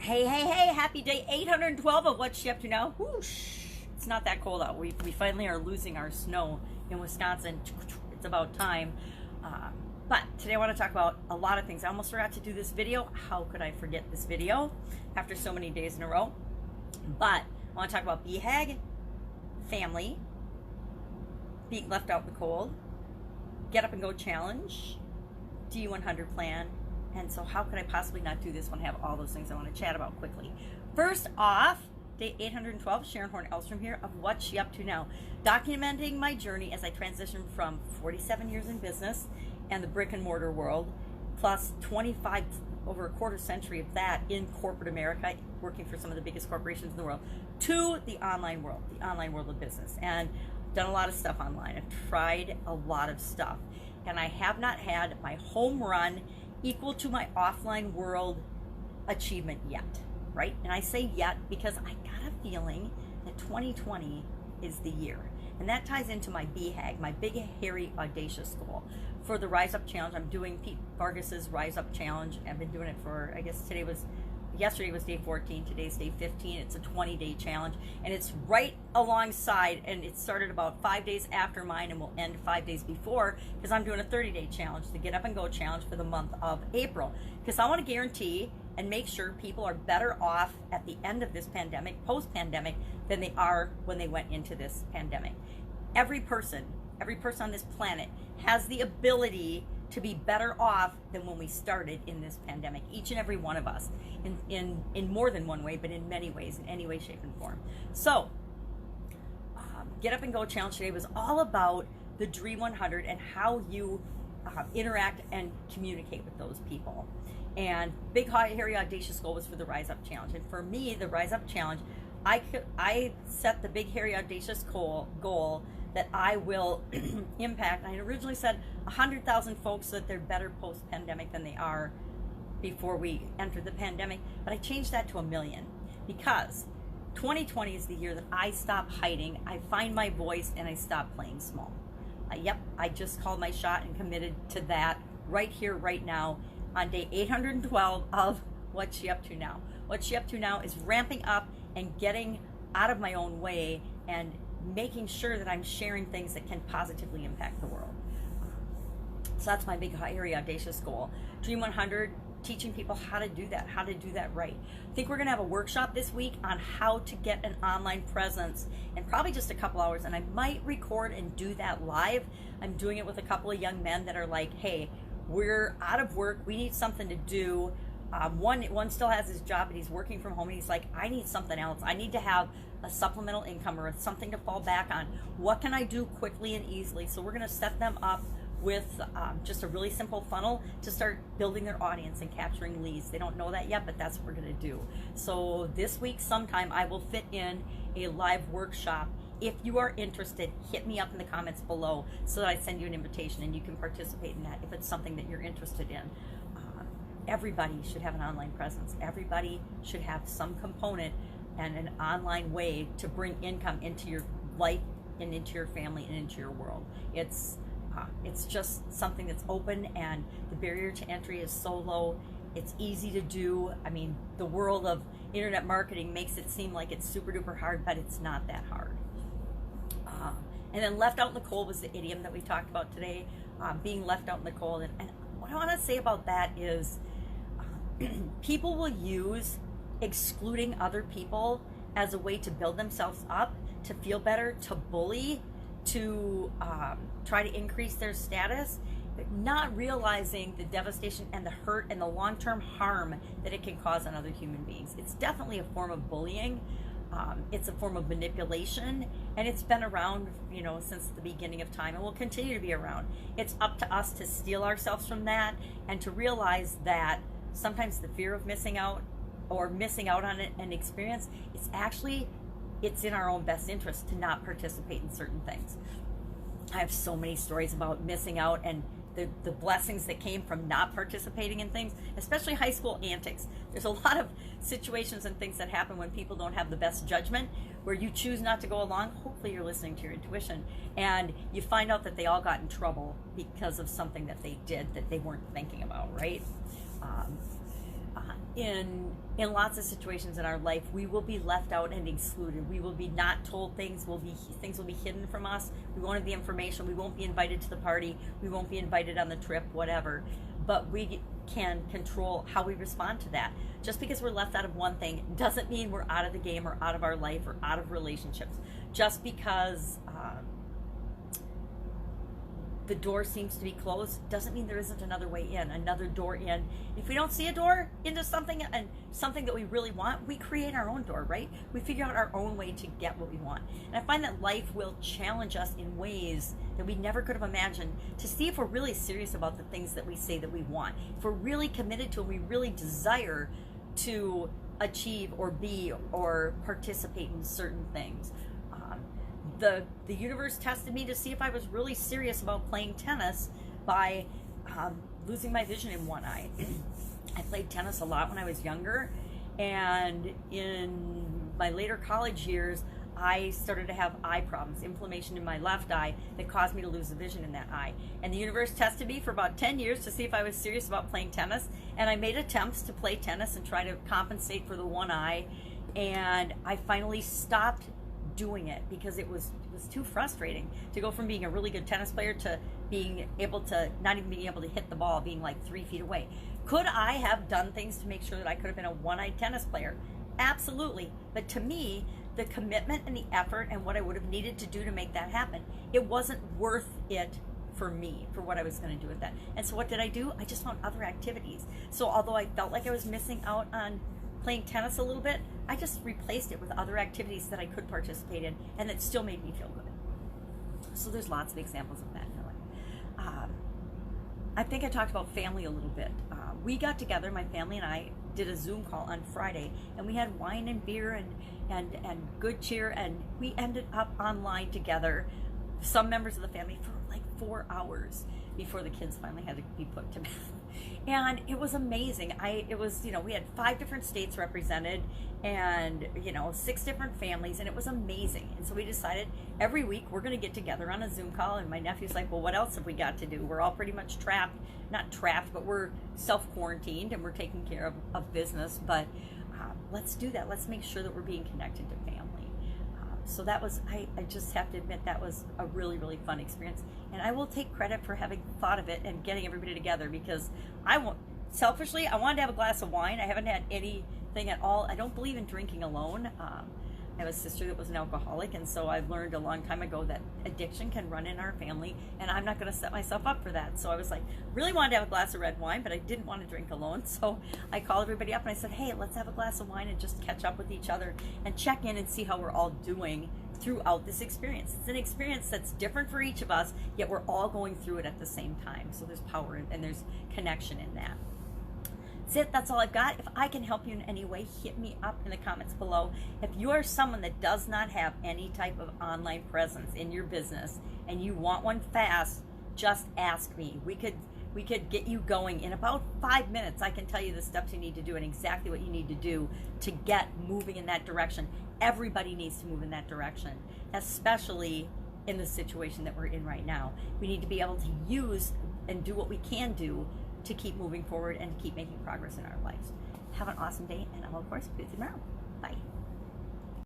Hey, happy day 812 of What's She Up To Now. Whoosh. It's not that cold out. We finally are losing our snow in Wisconsin. It's about time. But today I want to talk about a lot of things. I almost forgot to do this video. How could I forget this video after so many days in a row? But I want to talk about BHAG, family, being left out in the cold, get up and go challenge, D100 plan. And so how could I possibly not do this when I have all those things I want to chat about quickly? First off, day 812, Sharon Horne-Ellstrom here of What's She Up To Now, documenting my journey as I transitioned from 47 years in business and the brick and mortar world, plus 25, over a quarter century of that in corporate America, working for some of the biggest corporations in the world, to the online world of business. And done a lot of stuff online. I've tried a lot of stuff. And I have not had my home run equal to my offline world achievement yet, right? And I say yet because I got a feeling that 2020 is the year. And that ties into my BHAG, my Big Hairy Audacious goal. For the Rise Up Challenge, I'm doing Pete Vargas's Rise Up Challenge. I've been doing it for, I guess yesterday was day 14, today's day 15. It's a 20-day challenge, and it's right alongside, and it started about 5 days after mine and will end 5 days before, because I'm doing a 30-day challenge, the Get Up and Go challenge for the month of April, because I want to guarantee and make sure people are better off at the end of this pandemic, post-pandemic, than they are when they went into this pandemic. Every person on this planet has the ability to be better off than when we started in this pandemic, each and every one of us, in more than one way, but in many ways, in any way, shape, and form. So, Get Up and Go Challenge today was all about the D100 and how you interact and communicate with those people. And Big Hairy Audacious goal was for the Rise Up Challenge. And for me, the Rise Up Challenge, I set the Big Hairy Audacious goal that I will impact. I originally said 100,000 folks so that they're better post-pandemic than they are before we entered the pandemic, but I changed that to 1 million because 2020 is the year that I stop hiding, I find my voice, and I stop playing small. Yep, I just called my shot and committed to that right here, right now, on day 812 of What's She Up To Now. What's She Up To Now is ramping up and getting out of my own way and making sure that I'm sharing things that can positively impact the world. So that's my Big Hairy Audacious goal. D100, teaching people how to do that right. I think we're gonna have a workshop this week on how to get an online presence in probably just a couple hours, and I might record and do that live. I'm doing it with a couple of young men that are like, hey, we're out of work, we need something to do. One still has his job, but he's working from home, and he's like, I need something else. I need to have a supplemental income or something to fall back on. What can I do quickly and easily? So we're going to set them up with just a really simple funnel to start building their audience and capturing leads. They don't know that yet, but that's what we're going to do. So this week sometime I will fit in a live workshop. If you are interested, hit me up in the comments below so that I send you an invitation and you can participate in that if it's something that you're interested in. Everybody should have an online presence. Everybody should have some component and an online way to bring income into your life and into your family and into your world. It's just something that's open, and the barrier to entry is so low. It's easy to do. I mean, the world of internet marketing makes it seem like it's super duper hard, but it's not that hard. And then left out in the cold was the idiom that we talked about today, being left out in the cold. And what I want to say about that is people will use excluding other people as a way to build themselves up, to feel better, to bully, to try to increase their status, but not realizing the devastation and the hurt and the long-term harm that it can cause on other human beings. It's definitely a form of bullying. It's a form of manipulation, and it's been around, since the beginning of time, and will continue to be around. It's up to us to steel ourselves from that and to realize that sometimes the fear of missing out or missing out on an experience, it's in our own best interest to not participate in certain things. I have so many stories about missing out and the blessings that came from not participating in things, especially high school antics. There's a lot of situations and things that happen when people don't have the best judgment, where you choose not to go along. Hopefully you're listening to your intuition, and you find out that they all got in trouble because of something that they did that they weren't thinking about, right? in lots of situations in our life, we will be left out and excluded. We will be not told things. Things will be hidden from us. We won't have the information. We won't be invited to the party. We won't be invited on the trip, whatever. But we can control how we respond to that. Just because we're left out of one thing doesn't mean we're out of the game or out of our life or out of relationships. Just because the door seems to be closed doesn't mean there isn't another way in, another door in. If we don't see a door into something and something that we really want, we create our own door, right? We figure out our own way to get what we want. And I find that life will challenge us in ways that we never could have imagined to see if we're really serious about the things that we say that we want. If we're really committed to and we really desire to achieve or be or participate in certain things. The universe tested me to see if I was really serious about playing tennis by losing my vision in one eye. I played tennis a lot when I was younger, and in my later college years, I started to have eye problems, inflammation in my left eye that caused me to lose the vision in that eye. And the universe tested me for about 10 years to see if I was serious about playing tennis, and I made attempts to play tennis and try to compensate for the one eye, and I finally stopped doing it because it was too frustrating to go from being a really good tennis player to being able to not even being able to hit the ball, being like 3 feet away. Could I have done things to make sure that I could have been a one-eyed tennis player? Absolutely. But to me, the commitment and the effort and what I would have needed to do to make that happen, it wasn't worth it for me, for what I was going to do with that. And so what did I do? I just found other activities. So although I felt like I was missing out on playing tennis a little bit, I just replaced it with other activities that I could participate in and that still made me feel good. So there's lots of examples of that in my life. I think I talked about family a little bit. We got together, my family and I did a Zoom call on Friday, and we had wine and beer and good cheer, and we ended up online together, some members of the family, for like 4 hours before the kids finally had to be put to bed. And it was amazing. We had 5 different states represented and, 6 different families, and it was amazing. And so we decided every week we're going to get together on a Zoom call, and my nephew's like, well, what else have we got to do? We're all pretty much not trapped, but we're self-quarantined and we're taking care of business, but let's do that. Let's make sure that we're being connected to family. So that was, I just have to admit, that was a really, really fun experience. And I will take credit for having thought of it and getting everybody together, because selfishly, I wanted to have a glass of wine. I haven't had anything at all. I don't believe in drinking alone. I have a sister that was an alcoholic, and so I've learned a long time ago that addiction can run in our family, and I'm not going to set myself up for that. So I was like, really wanted to have a glass of red wine, but I didn't want to drink alone. So I called everybody up and I said, hey, let's have a glass of wine and just catch up with each other and check in and see how we're all doing throughout this experience. It's an experience that's different for each of us, yet we're all going through it at the same time. So there's power and there's connection in that. That's it. That's all I've got. If I can help you in any way, hit me up in the comments below. If you are someone that does not have any type of online presence in your business and you want one fast, just ask me. We could get you going in about 5 minutes. I can tell you the steps you need to do and exactly what you need to do to get moving in that direction. Everybody needs to move in that direction, especially in the situation that we're in right now. We need to be able to use and do what we can do to keep moving forward and to keep making progress in our lives. Have an awesome day, and I'll, of course, be with you tomorrow. Bye.